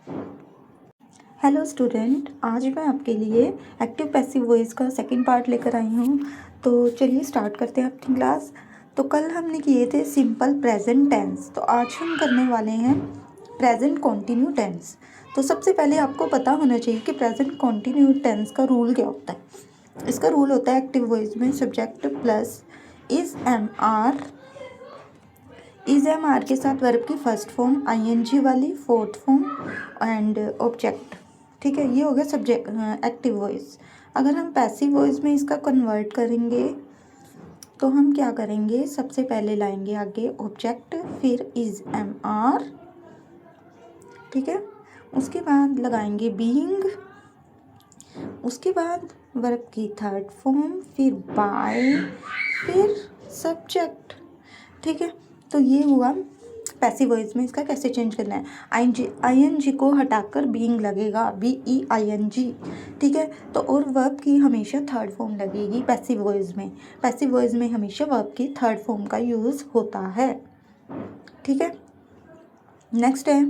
Hello student, आज मैं आपके लिए एक्टिव पैसिव वॉइस का सेकंड पार्ट लेकर आई हूँ। तो चलिए स्टार्ट करते हैं अपनी क्लास। तो कल हमने किए थे सिंपल प्रेजेंट टेंस, तो आज हम करने वाले हैं प्रेजेंट कॉन्टिन्यू टेंस। तो सबसे पहले आपको पता होना चाहिए कि प्रेजेंट कॉन्टिन्यू टेंस का रूल क्या होता है। इसका रूल होता है एक्टिव वॉइस में subject plus is am are के साथ वर्ब की फर्स्ट फॉर्म, आईएनजी वाली फोर्थ फॉर्म एंड ऑब्जेक्ट। ठीक है, ये हो गया सब्जेक्ट एक्टिव वॉइस। अगर हम पैसिव वॉइस में इसका कन्वर्ट करेंगे तो हम क्या करेंगे, सबसे पहले लाएंगे आगे ऑब्जेक्ट, फिर इज एम आर, ठीक है। उसके बाद लगाएंगे बीइंग, उसके बाद वर्ब की थर्ड फॉर्म, फिर बाय, फिर सब्जेक्ट। ठीक है, तो ये हुआ पैसिव वॉइस में इसका कैसे चेंज करना है। आई एन जी को हटाकर बीइंग लगेगा, BEING, ठीक है। तो और वर्ब की हमेशा थर्ड फॉर्म लगेगी पैसिव वॉइस में। पैसिव वॉइस में हमेशा वर्ब की थर्ड फॉर्म का यूज़ होता है, ठीक है। नेक्स्ट है,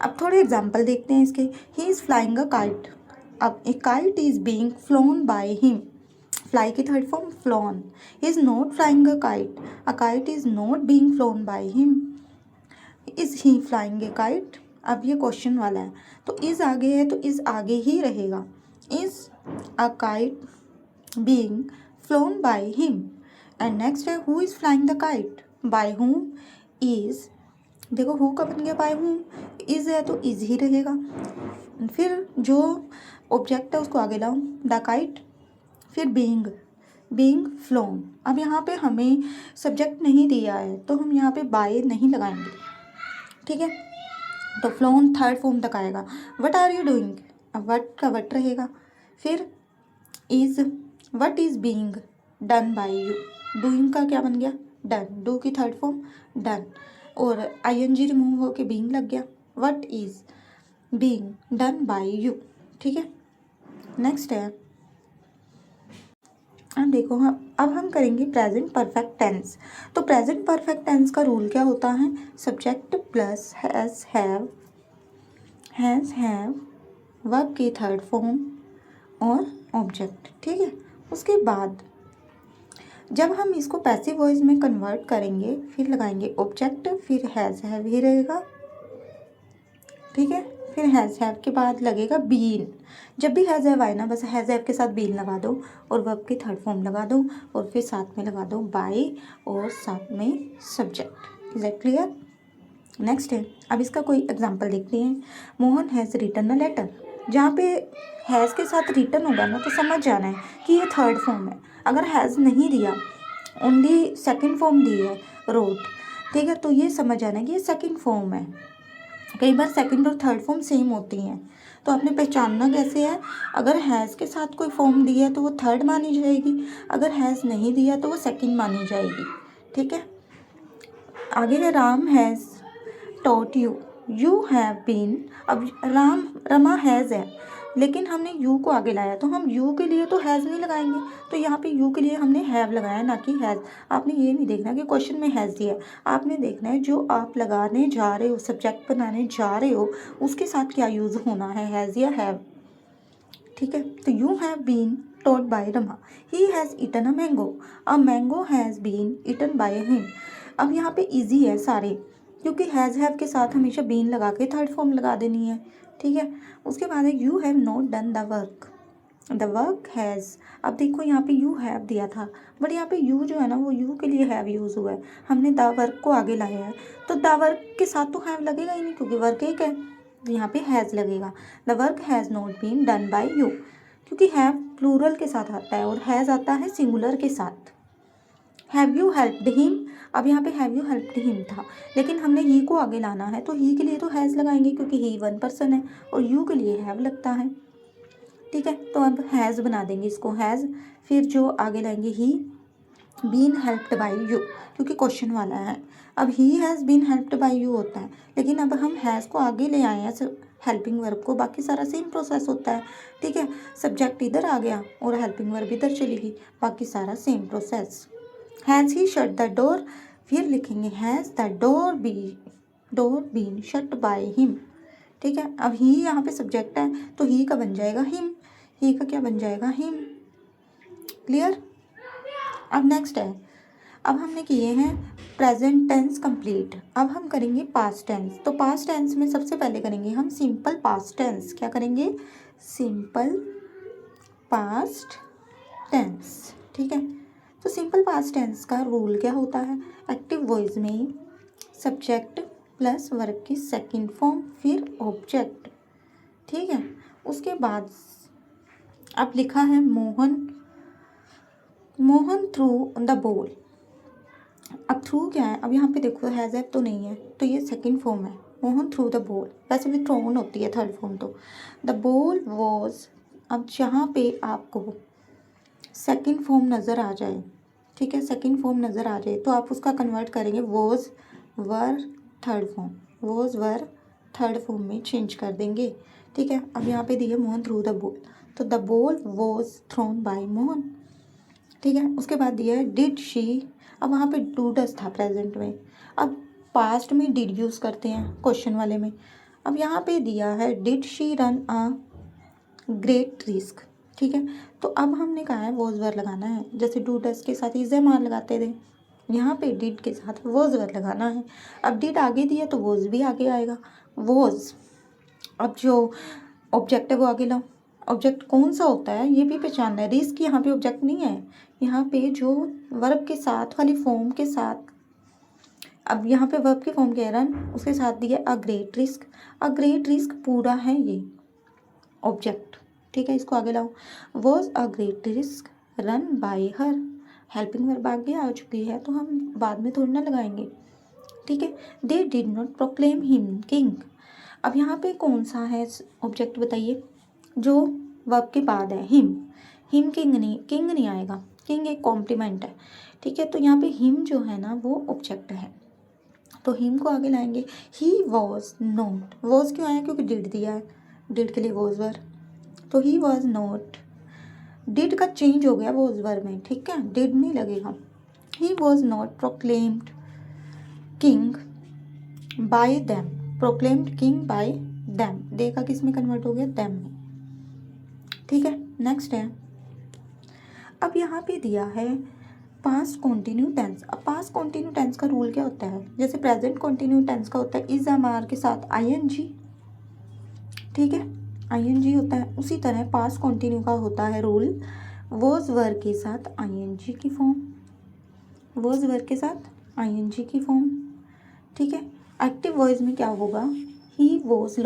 अब थोड़े एग्जाम्पल देखते हैं इसके। He is flying a kite. अब a kite is being flown by him, fly की third form flown. He is not flying a kite is not being flown by him. Is he flying a kite. अब ये question वाला है, तो is आगे है तो इज़ आगे ही रहेगा। Is a kite being flown by him. And next है, who is flying the kite, by whom is. देखो हु का बन गया बाय हुम, इज़ है तो इज़ ही रहेगा। फिर जो ऑब्जेक्ट है उसको आगे लाओ, द काइट, फिर बीइंग फ्लोन। अब यहाँ पे हमें सब्जेक्ट नहीं दिया है तो हम यहाँ पे बाय नहीं लगाएंगे, ठीक है। तो फ्लोन थर्ड फॉर्म तक आएगा। वट आर यू डूइंग, अब वट का वट रहेगा। फिर is, what is being done by you, doing का क्या बन गया डन, डू की थर्ड फॉर्म डन, और ING रिमूव होके बीइंग लग गया। What is being done by you, ठीक है। नेक्स्ट है, अब देखो अब हम करेंगे प्रेजेंट परफेक्ट टेंस। तो प्रेजेंट परफेक्ट टेंस का रूल क्या होता है, सब्जेक्ट प्लस हैव वर्ब की थर्ड फॉर्म और ऑब्जेक्ट, ठीक है। उसके बाद जब हम इसको पैसिव वॉइस में कन्वर्ट करेंगे फिर लगाएंगे ऑब्जेक्ट, फिर हैव ही रहेगा, ठीक है। फिर हैव के बाद लगेगा बीन। जब भी हैव आए ना, बस हैव के साथ बीन लगा दो और वर्ब की थर्ड फॉर्म लगा दो और फिर साथ में लगा दो बाय और साथ में subject. Is that clear. Next है, अब इसका कोई एग्जांपल देखते हैं। Mohan has written a letter. जहाँ पे हैज़ के साथ रिटन होगा ना तो समझ जाना है कि ये थर्ड फॉर्म है। अगर हैज़ नहीं दिया, ओनली सेकंड फॉर्म दी है रोट, ठीक है, तो ये समझ जाना है कि ये सेकंड फॉर्म है। कई बार सेकंड और थर्ड फॉर्म सेम होती हैं, तो आपने पहचानना कैसे है। अगर हैज़ के साथ कोई फॉर्म दी है तो वो थर्ड मानी जाएगी, अगर हैज़ नहीं दिया तो वो सेकंड मानी जाएगी, ठीक है। आगे है, Ram has taught you have been. अब रमा हैज़ है लेकिन हमने यू को आगे लाया तो हम यू के लिए तो हैज़ नहीं लगाएंगे, तो यहाँ पे यू के लिए हमने हैव लगाया ना कि हैज़। आपने ये नहीं देखना कि क्वेश्चन में हैज़ दिया है, आपने देखना है जो आप लगाने जा रहे हो, सब्जेक्ट बनाने जा रहे हो, उसके साथ क्या यूज़ होना है, हैज़ या हैव, ठीक है। तो you have been taught by Rama, he has eaten a mango has been eaten by him. अब यहाँ पे इजी है सारे, क्योंकि हैज़ हैव के साथ हमेशा बीन लगा के थर्ड फॉर्म लगा देनी है, ठीक है। उसके बाद है, you have not done the work has. अब देखो यहाँ पे यू हैव दिया था, बट यहाँ पे यू जो है ना वो यू के लिए हैव यूज़ हुआ है, हमने द वर्क को आगे लाया है, तो द वर्क के साथ तो हैव लगेगा ही नहीं क्योंकि वर्क एक है, तो यहाँ पे हैज़ लगेगा। The work has not been done by you, क्योंकि हैव प्लूरल के साथ आता है और हैज़ आता है सिंगुलर के साथ। हैव यू हेल्प्ड हिम, अब यहाँ पे हैव यू हेल्प्ड हिम था लेकिन हमने ही को आगे लाना है तो ही के लिए तो हैज़ लगाएंगे क्योंकि ही वन पर्सन है और यू के लिए हैव लगता है, ठीक है। तो अब हैज़ बना देंगे इसको हैज़, फिर जो आगे लाएंगे he been helped by you क्योंकि क्वेश्चन वाला है। अब he has been helped by you होता है, लेकिन अब हम हैज़ को आगे ले आए हैं हेल्पिंग वर्ब को, बाकी सारा सेम प्रोसेस होता है, ठीक है। सब्जेक्ट इधर आ गया और हेल्पिंग वर्ब इधर चली गई, बाकी सारा same process. Has he shut the door, फिर लिखेंगे has the door been shut by him, ठीक है। अब ही यहाँ पे सब्जेक्ट है तो ही का बन जाएगा हिम, ही का क्या बन जाएगा हिम। क्लियर। अब नेक्स्ट है, अब हमने किए हैं प्रेजेंट टेंस कंप्लीट, अब हम करेंगे पास्ट टेंस। तो पास्ट टेंस में सबसे पहले करेंगे हम सिंपल पास्ट टेंस। क्या करेंगे? Simple past tense. ठीक है। तो सिंपल पास्ट टेंस का रूल क्या होता है? एक्टिव वॉइस में सब्जेक्ट प्लस वर्ब की सेकंड फॉर्म फिर ऑब्जेक्ट। ठीक है। उसके बाद अब लिखा है मोहन थ्रू द बॉल। अब थ्रू क्या है? अब यहाँ पे देखो हैज़ हैव तो नहीं है, तो ये सेकंड फॉर्म है। मोहन थ्रू द बॉल, वैसे भी थ्रोन होती है थर्ड फॉर्म। तो द बॉल वॉज, अब जहाँ पे आपको सेकंड फॉर्म नज़र आ जाए, ठीक है, सेकंड फॉर्म नज़र आ जाए तो आप उसका कन्वर्ट करेंगे was were third form, was were third form में चेंज कर देंगे। ठीक है। अब यहाँ पे दिए मोहन थ्रू द बॉल, तो the ball was thrown by Mohan. ठीक है। उसके बाद दिया है डिड शी, अब वहाँ पे डू डस था प्रेजेंट में, अब पास्ट में डिड यूज़ करते हैं क्वेश्चन वाले में। अब यहाँ पे दिया है did she run a great risk. ठीक है। तो अब हमने कहा है वॉज वर लगाना है, जैसे डू डस के साथ इज एम आर लगाते थे, यहाँ पे डिड के साथ वॉज वर लगाना है। अब डिड आगे दिया तो वॉज भी आगे आएगा, वॉज। अब जो ऑब्जेक्ट है वो आगे लाओ। ऑब्जेक्ट कौन सा होता है ये भी पहचानना है। रिस्क यहाँ पे ऑब्जेक्ट नहीं है, यहाँ पे जो वर्ब के साथ वाली फॉर्म के साथ, अब यहाँ पे वर्ब की फॉर्म क्या है? रन, उसके साथ दिया a great risk. A great risk पूरा है ये ऑब्जेक्ट। ठीक है। इसको आगे लाओ। Was a great risk run by her, helping verb आगे आ चुकी है तो हम बाद में थोड़ी ना लगाएंगे। ठीक है। They did not proclaim him king, अब यहाँ पे कौन सा है ऑब्जेक्ट बताइए? जो वर्ब के बाद है हिम, हिम किंग नहीं, किंग नहीं आएगा, किंग एक कॉम्प्लीमेंट है। ठीक है। तो यहाँ पे हिम जो है ना वो ऑब्जेक्ट है, तो हिम को आगे लाएंगे। ही वॉज नॉट, वॉज क्यों आया? क्योंकि डिड दिया है, डिड के लिए वॉज वर, तो ही वॉज नॉट, डिड का चेंज हो गया वॉज वर में। ठीक है। डिड नहीं लगेगा। He was not proclaimed king by them, proclaimed king by them, they का किस में कन्वर्ट हो गया? देम में। ठीक है। नेक्स्ट है, अब यहाँ पे दिया है पास्ट कॉन्टिन्यू टेंस। अब पास्ट कॉन्टिन्यू टेंस का रूल क्या होता है? जैसे प्रेजेंट कॉन्टिन्यू टेंस का होता है इज एम आर के साथ आईएनजी। ठीक है। आईएनजी होता है, उसी तरह पास्ट कॉन्टिन्यू का होता है रूल वॉज वर के साथ आईएनजी की फॉर्म, वॉज वर के साथ आईएनजी की फॉर्म। ठीक है। एक्टिव वॉइस में क्या होगा? He was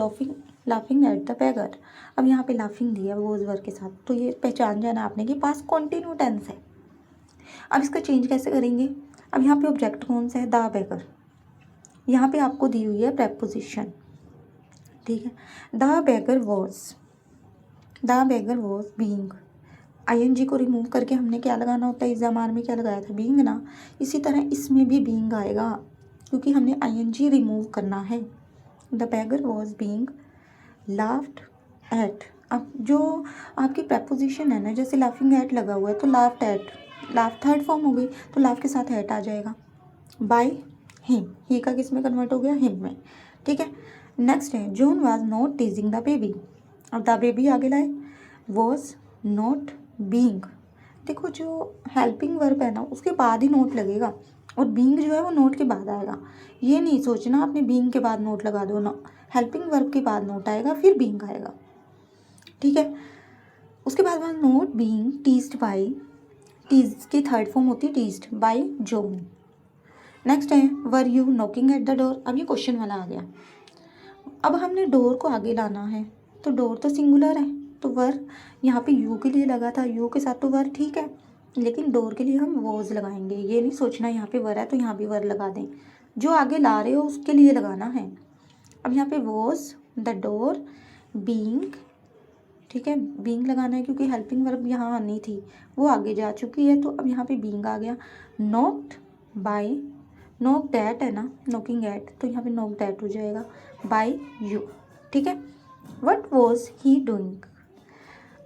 laughing at the bagger, अब यहाँ पे लाफिंग दिया वॉज वर के साथ, तो ये पहचान जाना आपने कि पास्ट कॉन्टिन्यू टेंस है। अब इसका चेंज कैसे करेंगे? अब यहाँ पे ऑब्जेक्ट कौन सा है? द बैगर, यहाँ पे आपको दी हुई है प्रेपोजिशन। ठीक है। The beggar was being, ING को रिमूव करके हमने क्या लगाना होता है? इज एम आर में क्या लगाया था? बीइंग ना, इसी तरह इसमें भी बीइंग आएगा क्योंकि हमने आईएनजी रिमूव करना है। The beggar was being laughed eight, अब जो आपकी प्रेपोजिशन है ना, जैसे लाफिंग एट लगा हुआ है तो laughed eight, laugh third form हो गई तो लाफ के साथ एट आ जाएगा। बाय हिम, ही का किस में कन्वर्ट हो गया? हिम में। ठीक है। नेक्स्ट है John was not टीजिंग the baby, अब द बेबी आगे लाए, वॉज नॉट बीइंग, देखो जो हेल्पिंग वर्ब है ना उसके बाद ही नोट लगेगा और बीइंग जो है वो नोट के बाद आएगा। ये नहीं सोचना आपने बीइंग के बाद नोट लगा दो ना, हेल्पिंग वर्ब के बाद नोट आएगा फिर बीइंग आएगा। ठीक है। उसके बाद not being teased by, tease की थर्ड फॉर्म होती है टीज्ड बाय जॉन। नेक्स्ट है were you knocking at the door, अब ये क्वेश्चन वाला आ गया। अब हमने डोर को आगे लाना है, तो डोर तो सिंगुलर है तो वर यहाँ पे यू के लिए लगा था, यू के साथ तो वर ठीक है, लेकिन डोर के लिए हम वॉज लगाएंगे। ये नहीं सोचना यहाँ पे वर है तो यहाँ भी वर लगा दें, जो आगे ला रहे हो उसके लिए लगाना है। अब यहाँ पे वॉज द डोर बीइंग, ठीक है, बीइंग लगाना है क्योंकि हेल्पिंग वर्ब यहाँ आनी थी वो आगे जा चुकी है, तो अब यहाँ पे बीइंग आ गया। नॉक्ड बाय, नॉक डैट है ना, नॉकिंग एट, तो यहाँ पे नॉक डैट हो जाएगा बाय यू। ठीक है। व्हाट वॉज ही डूइंग,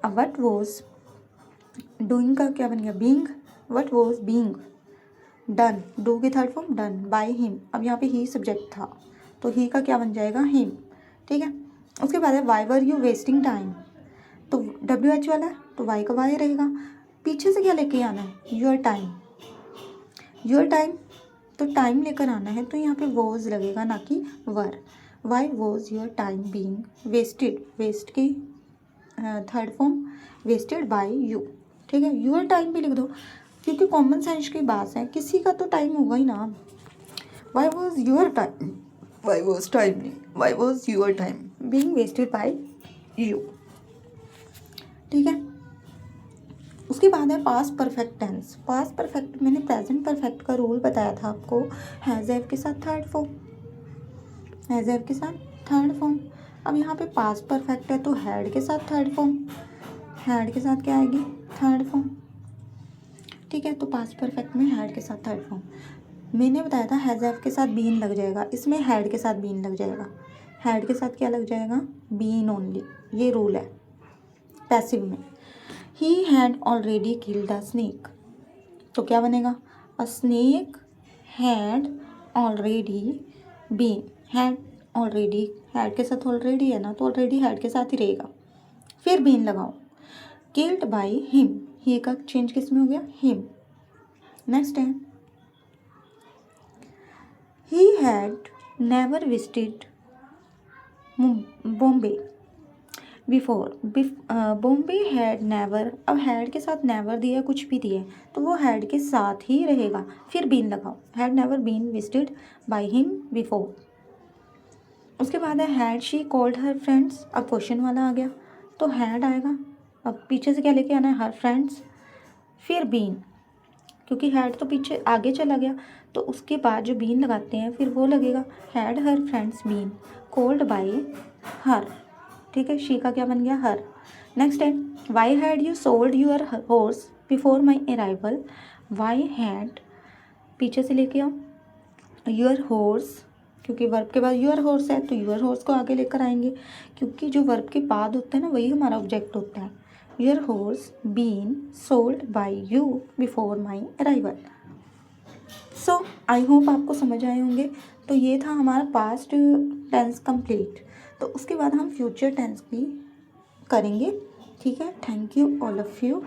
अब व्हाट वॉज डूइंग का क्या बन गया? Being, what was being done, do की third form done by him, अब यहाँ पे ही सब्जेक्ट था तो ही का क्या बन जाएगा? हिम। ठीक है। उसके बाद है why were you wasting time, तो WH वाला है तो वाई का वाई रहेगा। पीछे से क्या लेके आना है, योर टाइम, योर टाइम, तो टाइम लेकर आना है तो यहाँ पे वॉज लगेगा ना कि were. Why was your time being wasted, waste की third form wasted by you, ठीक है। योर टाइम भी लिख दो क्योंकि कॉमन सेंस की बात है, किसी का तो टाइम होगा ही ना। Why was your time, why was time नहीं, why was your time being wasted by you, ठीक है। उसके बाद है past perfect tense. Past perfect मैंने प्रेजेंट परफेक्ट का रूल बताया था आपको, हैज़ हैव के साथ थर्ड फॉर्म, हैज़ हैव के साथ थर्ड फॉर्म। अब यहाँ पे पास्ट परफेक्ट है तो हैड के साथ थर्ड फॉर्म, हैड के साथ क्या आएगी, थर्ड फॉर्म, ठीक है। तो पास्ट परफेक्ट में हैड के साथ थर्ड फॉर्म। मैंने बताया था हैज़ हैव के साथ बीन लग जाएगा, इसमें हैड के साथ बीन लग जाएगा। हैड के साथ क्या लग जाएगा, बीन ओनली, ये रूल है पैसिव में। He had already killed a snake, तो क्या बनेगा, a snake had already been, had already, had के साथ ऑलरेडी है ना तो ऑलरेडी हैड के साथ ही रहेगा, फिर बीन लगाओ। किल्ड बाय हिम, ही का चेंज किस में हो गया, हिम। नेक्स्ट है he had never visited Bombay before, Bombay had never, अब हैड के साथ नेवर दिया कुछ भी दिया तो वो हैड के साथ ही रहेगा, फिर बीन लगाओ, had never been visited by him before. उसके बाद है had she called her friends, अब क्वेश्चन वाला आ गया तो हैड आएगा, अब पीछे से क्या लेके आना है, हर फ्रेंड्स, फिर बीन, क्योंकि हैड तो पीछे आगे चला गया तो उसके बाद जो बीन लगाते हैं फिर वो लगेगा, had her friends been called by her, ठीक है। शी का क्या बन गया, हर। नेक्स्ट है why had you sold your horse before my arrival, why had पीछे से लेके आओ, यूर हॉर्स, क्योंकि वर्ब के बाद यूर हॉर्स है तो यूर हॉर्स को आगे लेकर आएंगे, क्योंकि जो वर्ब के बाद होता है ना वही हमारा ऑब्जेक्ट होता है। Your horse been sold by you before my arrival. So I hope आपको समझ आए होंगे। तो ये था हमारा पास्ट टेंस कंप्लीट। तो उसके बाद हम फ्यूचर टेंस भी करेंगे, ठीक है। Thank you all of you.